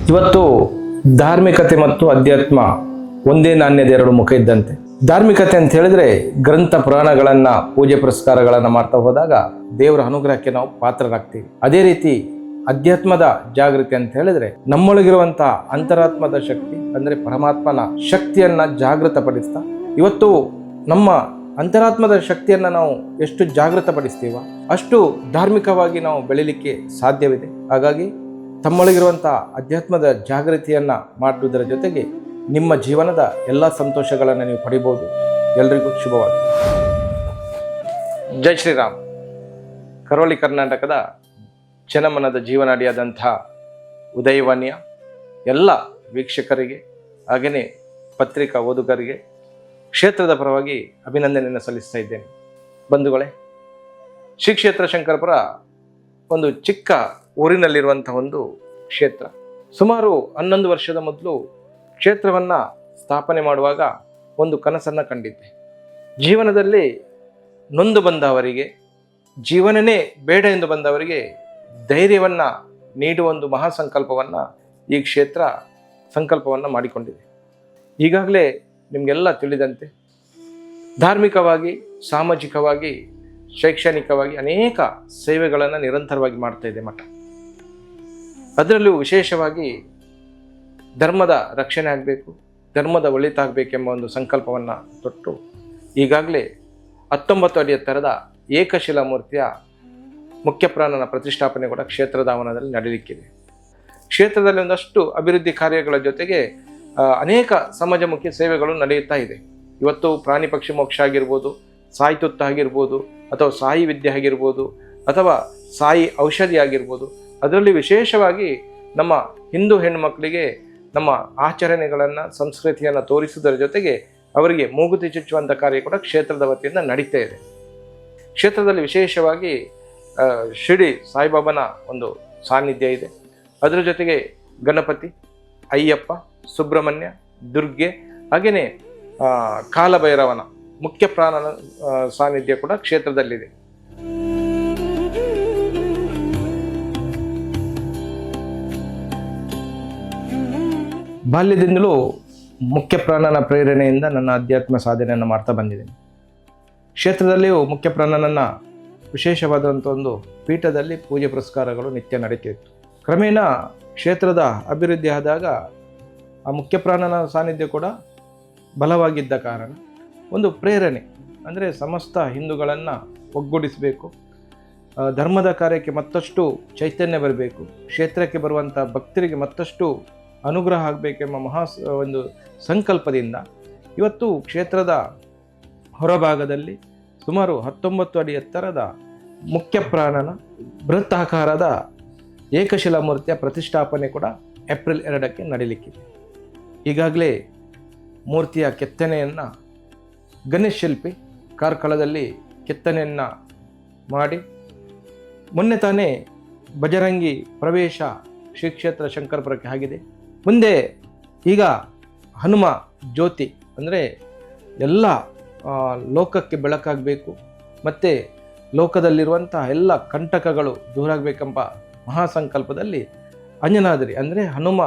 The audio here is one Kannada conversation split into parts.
ಇವತ್ತು ಧಾರ್ಮಿಕತೆ ಮತ್ತು ಅಧ್ಯಾತ್ಮ ಒಂದೇ ನಾಣ್ಯದ ಎರಡು ಮುಖ ಇದ್ದಂತೆ. ಧಾರ್ಮಿಕತೆ ಅಂತ ಹೇಳಿದ್ರೆ ಗ್ರಂಥ ಪುರಾಣಗಳನ್ನ ಪೂಜೆ ಪುರಸ್ಕಾರಗಳನ್ನ ಮಾಡ್ತಾ ಹೋದಾಗ ದೇವರ ಅನುಗ್ರಹಕ್ಕೆ ನಾವು ಪಾತ್ರರಾಗ್ತೀವಿ. ಅದೇ ರೀತಿ ಅಧ್ಯಾತ್ಮದ ಜಾಗೃತಿ ಅಂತ ಹೇಳಿದ್ರೆ ನಮ್ಮೊಳಗಿರುವಂತ ಅಂತರಾತ್ಮದ ಶಕ್ತಿ ಅಂದ್ರೆ ಪರಮಾತ್ಮನ ಶಕ್ತಿಯನ್ನ ಜಾಗೃತಪಡಿಸ್ತಾ ಇವತ್ತು ನಮ್ಮ ಅಂತರಾತ್ಮದ ಶಕ್ತಿಯನ್ನ ನಾವು ಎಷ್ಟು ಜಾಗೃತಪಡಿಸ್ತೀವ ಅಷ್ಟು ಧಾರ್ಮಿಕವಾಗಿ ನಾವು ಬೆಳಿಲಿಕ್ಕೆ ಸಾಧ್ಯವಿದೆ. ಹಾಗಾಗಿ ತಮ್ಮೊಳಗಿರುವಂಥ ಅಧ್ಯಾತ್ಮದ ಜಾಗೃತಿಯನ್ನ ಮಾಡುವುದರ ಜೊತೆಗೆ ನಿಮ್ಮ ಜೀವನದ ಎಲ್ಲ ಸಂತೋಷಗಳನ್ನು ನೀವು ಪಡಿಬೋದು. ಎಲ್ರಿಗೂ ಶುಭವಾಗಲಿ. ಜೈ ಶ್ರೀರಾಮ್. ಕರಾವಳಿ ಕರ್ನಾಟಕದ ಜನಮನದ ಜೀವನಾಡಿಯಾದಂಥ ಉದಯವಾಣಿಯ ಎಲ್ಲ ವೀಕ್ಷಕರಿಗೆ ಹಾಗೆಯೇ ಪತ್ರಿಕಾ ಓದುಗರಿಗೆ ಕ್ಷೇತ್ರದ ಪರವಾಗಿ ಅಭಿನಂದನೆಯನ್ನು ಸಲ್ಲಿಸ್ತಾ ಇದ್ದೇನೆ. ಬಂಧುಗಳೇ, ಶ್ರೀ ಕ್ಷೇತ್ರ ಶಂಕರಪುರ ಒಂದು ಚಿಕ್ಕ ಊರಿನಲ್ಲಿರುವಂಥ ಒಂದು ಕ್ಷೇತ್ರ. ಸುಮಾರು 11 ವರ್ಷದ ಮೊದಲು ಕ್ಷೇತ್ರವನ್ನು ಸ್ಥಾಪನೆ ಮಾಡುವಾಗ ಒಂದು ಕನಸನ್ನು ಕಂಡಿದ್ದೆ. ಜೀವನದಲ್ಲಿ ನೊಂದು ಬಂದವರಿಗೆ, ಜೀವನನೇ ಬೇಡ ಎಂದು ಬಂದವರಿಗೆ ಧೈರ್ಯವನ್ನು ನೀಡುವ ಒಂದು ಮಹಾಸಂಕಲ್ಪವನ್ನು ಈ ಕ್ಷೇತ್ರ ಸಂಕಲ್ಪವನ್ನು ಮಾಡಿಕೊಂಡಿದೆ. ಈಗಾಗಲೇ ನಿಮಗೆಲ್ಲ ತಿಳಿದಂತೆ ಧಾರ್ಮಿಕವಾಗಿ, ಸಾಮಾಜಿಕವಾಗಿ, ಶೈಕ್ಷಣಿಕವಾಗಿ ಅನೇಕ ಸೇವೆಗಳನ್ನು ನಿರಂತರವಾಗಿ ಮಾಡ್ತಾ ಇದೆ ಮಠ. ಅದರಲ್ಲೂ ವಿಶೇಷವಾಗಿ ಧರ್ಮದ ರಕ್ಷಣೆ ಆಗಬೇಕು, ಧರ್ಮದ ಒಳಿತಾಗಬೇಕೆಂಬ ಒಂದು ಸಂಕಲ್ಪವನ್ನು ತೊಟ್ಟು ಈಗಾಗಲೇ 19 ಅಡಿ ಎತ್ತರದ ಏಕಶಿಲಾ ಮೂರ್ತಿಯ ಮುಖ್ಯಪ್ರಾಣನ ಪ್ರತಿಷ್ಠಾಪನೆ ಕೂಡ ಕ್ಷೇತ್ರದ ಆವರಣದಲ್ಲಿ ನಡೆಯಲಿಕ್ಕಿದೆ. ಕ್ಷೇತ್ರದಲ್ಲಿ ಒಂದಷ್ಟು ಅಭಿವೃದ್ಧಿ ಕಾರ್ಯಗಳ ಜೊತೆಗೆ ಅನೇಕ ಸಮಾಜಮುಖಿ ಸೇವೆಗಳು ನಡೆಯುತ್ತಾ ಇದೆ. ಇವತ್ತು ಪ್ರಾಣಿ ಪಕ್ಷಿ ಮೋಕ್ಷ ಆಗಿರ್ಬೋದು, ಸಾಯಿ ತುತ್ತ ಆಗಿರ್ಬೋದು, ಅಥವಾ ಸಾಯಿ ವಿದ್ಯೆ ಆಗಿರ್ಬೋದು, ಅಥವಾ ಸಾಯಿ ಔಷಧಿ ಆಗಿರ್ಬೋದು. ಅದರಲ್ಲಿ ವಿಶೇಷವಾಗಿ ನಮ್ಮ ಹಿಂದೂ ಹೆಣ್ಣುಮಕ್ಕಳಿಗೆ ನಮ್ಮ ಆಚರಣೆಗಳನ್ನು, ಸಂಸ್ಕೃತಿಯನ್ನು ತೋರಿಸುವುದರ ಜೊತೆಗೆ ಅವರಿಗೆ ಮೂಗುತಿ ಚುಚ್ಚುವಂಥ ಕಾರ್ಯ ಕೂಡ ಕ್ಷೇತ್ರದ ವತಿಯಿಂದ ನಡೀತಾ ಇದೆ. ಕ್ಷೇತ್ರದಲ್ಲಿ ವಿಶೇಷವಾಗಿ ಶಿರಡಿ ಸಾಯಿಬಾಬಾನ ಒಂದು ಸಾನ್ನಿಧ್ಯ ಇದೆ. ಅದರ ಜೊತೆಗೆ ಗಣಪತಿ, ಅಯ್ಯಪ್ಪ, ಸುಬ್ರಹ್ಮಣ್ಯ, ದುರ್ಗೆ, ಹಾಗೆಯೇ ಕಾಲಭೈರವನ ಮುಖ್ಯ ಪ್ರಾಣನ ಸಾನ್ನಿಧ್ಯ ಕೂಡ ಕ್ಷೇತ್ರದಲ್ಲಿದೆ. ಬಾಲ್ಯದಿಂದಲೂ ಮುಖ್ಯ ಪ್ರಾಣನ ಪ್ರೇರಣೆಯಿಂದ ನನ್ನ ಅಧ್ಯಾತ್ಮ ಸಾಧನೆಯನ್ನು ಮಾಡ್ತಾ ಬಂದಿದ್ದೇನೆ. ಕ್ಷೇತ್ರದಲ್ಲಿಯೂ ಮುಖ್ಯ ಪ್ರಾಣನನ್ನು ವಿಶೇಷವಾದಂಥ ಒಂದು ಪೀಠದಲ್ಲಿ ಪೂಜೆ ಪುರಸ್ಕಾರಗಳು ನಿತ್ಯ ನಡೀತಿತ್ತು. ಕ್ರಮೇಣ ಕ್ಷೇತ್ರದ ಅಭಿವೃದ್ಧಿ ಆದಾಗ ಆ ಮುಖ್ಯ ಪ್ರಾಣನ ಸಾನ್ನಿಧ್ಯ ಕೂಡ ಬಲವಾಗಿದ್ದ ಕಾರಣ ಒಂದು ಪ್ರೇರಣೆ ಅಂದರೆ ಸಮಸ್ತ ಹಿಂದೂಗಳನ್ನು ಒಗ್ಗೂಡಿಸಬೇಕು, ಧರ್ಮದ ಕಾರ್ಯಕ್ಕೆ ಮತ್ತಷ್ಟು ಚೈತನ್ಯ ಬರಬೇಕು, ಕ್ಷೇತ್ರಕ್ಕೆ ಬರುವಂಥ ಭಕ್ತರಿಗೆ ಮತ್ತಷ್ಟು ಅನುಗ್ರಹ ಆಗಬೇಕೆಂಬ ಒಂದು ಸಂಕಲ್ಪದಿಂದ ಇವತ್ತು ಕ್ಷೇತ್ರದ ಹೊರಭಾಗದಲ್ಲಿ ಸುಮಾರು 19 ಅಡಿ ಎತ್ತರದ ಮುಖ್ಯ ಪ್ರಾಣನ ಬೃಹತ್ತಾಕಾರದ ಏಕಶಿಲಾ ಮೂರ್ತಿಯ ಪ್ರತಿಷ್ಠಾಪನೆ ಕೂಡ ಏಪ್ರಿಲ್ 2ಕ್ಕೆ ನಡೀಲಿಕ್ಕಿದೆ. ಈಗಾಗಲೇ ಮೂರ್ತಿಯ ಕೆತ್ತನೆಯನ್ನು ಗಣೇಶ್ ಶಿಲ್ಪಿ ಕಾರ್ಕಳದಲ್ಲಿ ಕೆತ್ತನೆಯನ್ನು ಮಾಡಿ ಮೊನ್ನೆ ತಾನೇ ಬಜರಂಗಿ ಪ್ರವೇಶ ಶ್ರೀ ಕ್ಷೇತ್ರ ಶಂಕರಪುರಕ್ಕೆ ಆಗಿದೆ. ಮುಂದೆ ಈಗ ಹನುಮ ಜ್ಯೋತಿ ಅಂದರೆ ಎಲ್ಲ ಲೋಕಕ್ಕೆ ಬೆಳಕಾಗಬೇಕು ಮತ್ತು ಲೋಕದಲ್ಲಿರುವಂಥ ಎಲ್ಲ ಕಂಟಕಗಳು ದೂರಾಗಬೇಕೆಂಬ ಮಹಾಸಂಕಲ್ಪದಲ್ಲಿ ಅಂಜನಾದ್ರಿ ಅಂದರೆ ಹನುಮ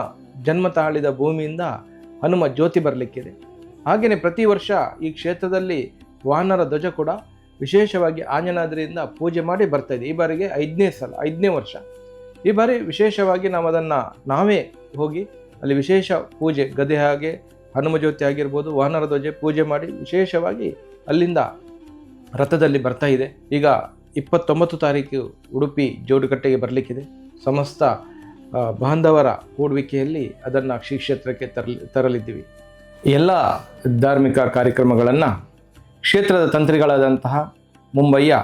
ಜನ್ಮ ತಾಳಿದ ಭೂಮಿಯಿಂದ ಹನುಮ ಜ್ಯೋತಿ ಬರಲಿಕ್ಕಿದೆ. ಹಾಗೆಯೇ ಪ್ರತಿ ವರ್ಷ ಈ ಕ್ಷೇತ್ರದಲ್ಲಿ ವಾನರ ಧ್ವಜ ಕೂಡ ವಿಶೇಷವಾಗಿ ಆಂಜನಾದ್ರಿಯಿಂದ ಪೂಜೆ ಮಾಡಿ ಬರ್ತಾ ಇದೆ. ಈ ಬಾರಿಗೆ 5ನೇ ವರ್ಷ. ಈ ಬಾರಿ ವಿಶೇಷವಾಗಿ ನಾವು ಅದನ್ನು ನಾವೇ ಹೋಗಿ ಅಲ್ಲಿ ವಿಶೇಷ ಪೂಜೆ, ಗದೆ ಹಾಗೆ ಹನುಮ ಜ್ಯೋತಿ ಆಗಿರ್ಬೋದು, ವಾನರ ಧ್ವಜ ಪೂಜೆ ಮಾಡಿ ವಿಶೇಷವಾಗಿ ಅಲ್ಲಿಂದ ರಥದಲ್ಲಿ ಬರ್ತಾ ಇದೆ. ಈಗ 29 ತಾರೀಕು ಉಡುಪಿ ಜೋಡುಕಟ್ಟೆಗೆ ಬರಲಿಕ್ಕಿದೆ. ಸಮಸ್ತ ಬಾಂಧವರ ಕೂಡುವಿಕೆಯಲ್ಲಿ ಅದನ್ನು ಶ್ರೀ ಕ್ಷೇತ್ರಕ್ಕೆ ತರಲಿದ್ದೀವಿ. ಎಲ್ಲ ಧಾರ್ಮಿಕ ಕಾರ್ಯಕ್ರಮಗಳನ್ನು ಕ್ಷೇತ್ರದ ತಂತ್ರಿಗಳಾದಂತಹ ಮುಂಬಯಿಯ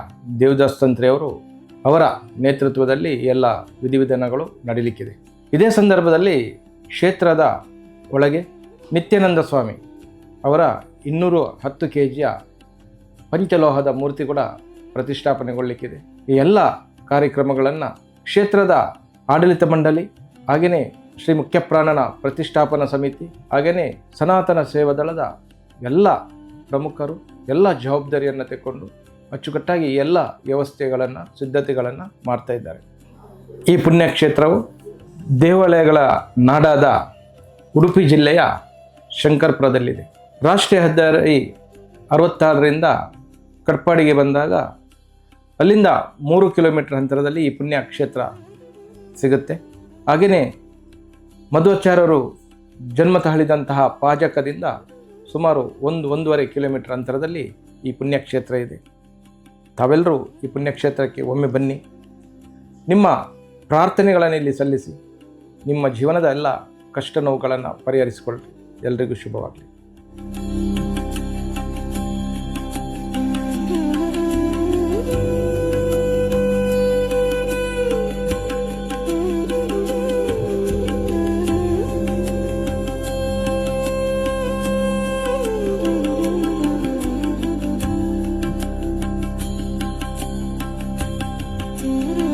ದೇವದಾಸ್ ತಂತ್ರಿಯವರು ಅವರ ನೇತೃತ್ವದಲ್ಲಿ ಎಲ್ಲ ವಿಧಿವಿಧಾನಗಳು ನಡೀಲಿಕ್ಕಿದೆ. ಇದೇ ಸಂದರ್ಭದಲ್ಲಿ ಕ್ಷೇತ್ರದ ಒಳಗೆ ನಿತ್ಯಾನಂದ ಸ್ವಾಮಿ ಅವರ 210 kg ಪಂಚಲೋಹದ ಮೂರ್ತಿ ಕೂಡ ಪ್ರತಿಷ್ಠಾಪನೆಗೊಳ್ಳಲಿಕ್ಕಿದೆ. ಈ ಎಲ್ಲ ಕಾರ್ಯಕ್ರಮಗಳನ್ನು ಕ್ಷೇತ್ರದ ಆಡಳಿತ ಮಂಡಳಿ, ಹಾಗೆಯೇ ಶ್ರೀ ಮುಖ್ಯಪ್ರಾಣನ ಪ್ರತಿಷ್ಠಾಪನಾ ಸಮಿತಿ, ಹಾಗೆಯೇ ಸನಾತನ ಸೇವಾದಳದ ಎಲ್ಲ ಪ್ರಮುಖರು ಎಲ್ಲ ಜವಾಬ್ದಾರಿಯನ್ನು ತೆಗೆದುಕೊಂಡು ಅಚ್ಚುಕಟ್ಟಾಗಿ ಎಲ್ಲ ವ್ಯವಸ್ಥೆಗಳನ್ನು, ಸಿದ್ಧತೆಗಳನ್ನು ಮಾಡ್ತಾ ಇದ್ದಾರೆ. ಈ ಪುಣ್ಯಕ್ಷೇತ್ರವು ದೇವಾಲಯಗಳ ನಾಡಾದ ಉಡುಪಿ ಜಿಲ್ಲೆಯ ಶಂಕರಪುರದಲ್ಲಿದೆ. ರಾಷ್ಟ್ರೀಯ ಹೆದ್ದಾರಿ 66ರಿಂದ ಕಟ್ಪಾಡಿಗೆ ಬಂದಾಗ ಅಲ್ಲಿಂದ 3 ಕಿಲೋಮೀಟರ್ ಅಂತರದಲ್ಲಿ ಈ ಪುಣ್ಯ ಕ್ಷೇತ್ರ ಸಿಗುತ್ತೆ. ಹಾಗೆಯೇ ಮಧ್ವಾಚಾರ್ಯರು ಜನ್ಮ ತಳೆದಂತಹ ಪಾಜಕದಿಂದ ಸುಮಾರು 1-1.5 ಕಿಲೋಮೀಟರ್ ಅಂತರದಲ್ಲಿ ಈ ಪುಣ್ಯಕ್ಷೇತ್ರ ಇದೆ. ತಾವೆಲ್ಲರೂ ಈ ಪುಣ್ಯಕ್ಷೇತ್ರಕ್ಕೆ ಒಮ್ಮೆ ಬನ್ನಿ, ನಿಮ್ಮ ಪ್ರಾರ್ಥನೆಗಳನ್ನು ಇಲ್ಲಿ ಸಲ್ಲಿಸಿ, ನಿಮ್ಮ ಜೀವನದ ಎಲ್ಲ ಕಷ್ಟ ನೋವುಗಳನ್ನು ಪರಿಹರಿಸಿಕೊಳ್ಳಿ. ಎಲ್ರಿಗೂ ಶುಭವಾಗಲಿ. Mm-hmm.